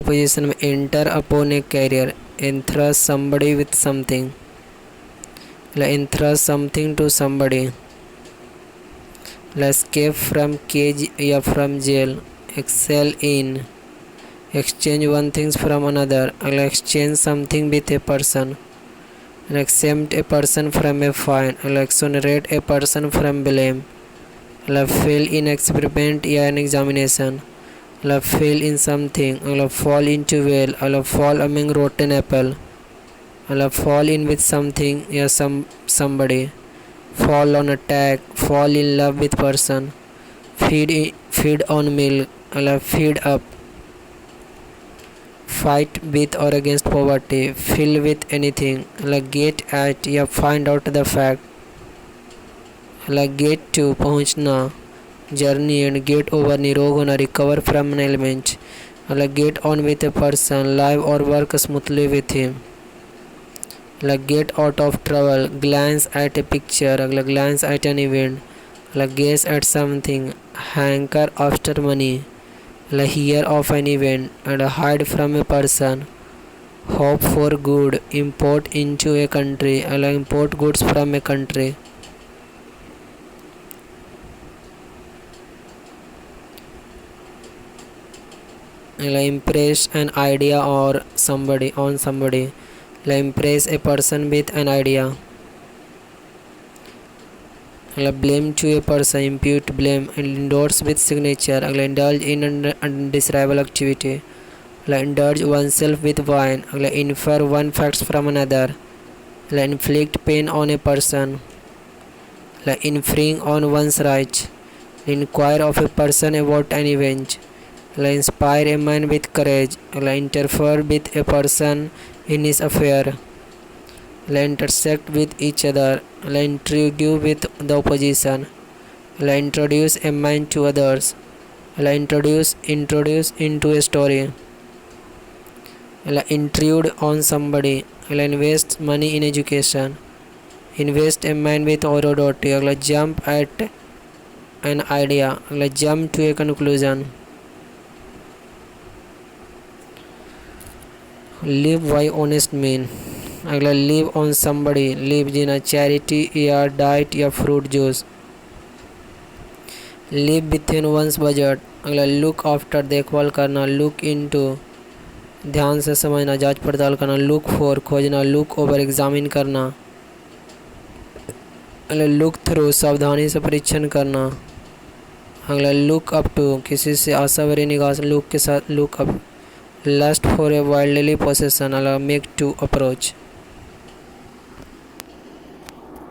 Preposition में enter upon a career, entrust somebody with something, entrust something to somebody, escape from cage या from jail, excel in, exchange one things from another, exchange something with a person, exempt a person from a fine, exonerate a person from blame, fail in experiment या an examination, fail in something, fall into well, fall among rotten apple, fall in with something या somebody, fall on attack, fall in love with person, feed on milk, feed up, fight with or against poverty, fill with anything, get at या find out the fact, get to पहुँचना, journey and get over निरोग होना, recover from an ailment, get on with a person, live or work smoothly with him, get out of trouble, glance at a picture, glance at an event, gaze at something, hanker after money, hear of an event, and hide from a person, hope for good, import into a country, import goods from a country, impress an idea or somebody on somebody, impress a person with an idea, blame to a person, impute blame, endorse with signature, indulge in an undesirable activity, indulge oneself with wine, infer one facts from another, inflict pain on a person, infringe on one's rights, inquire of a person about an event, inspire a man with courage, interfere with a person in his affair, intersect with each other, introduce with the opposition, introduce a mind to others, introduce into a story, intrude on somebody, invest money in education, invest a mind with authority, jump at an idea, jump to a conclusion, live by honest mean, अगला live on somebody, live Jeena, charity या diet या fruit juice, live within one's budget, अगला look after देखभाल करना, look into ध्यान से समझना, जांच पड़ताल करना, look for खोजना, look over एग्जामिन करना, अगला look through सावधानी से परीक्षण करना, अगला look up to किसी से आशा भरी निगाह से look के साथ look up, lust for a worldly possession, अगला make to approach।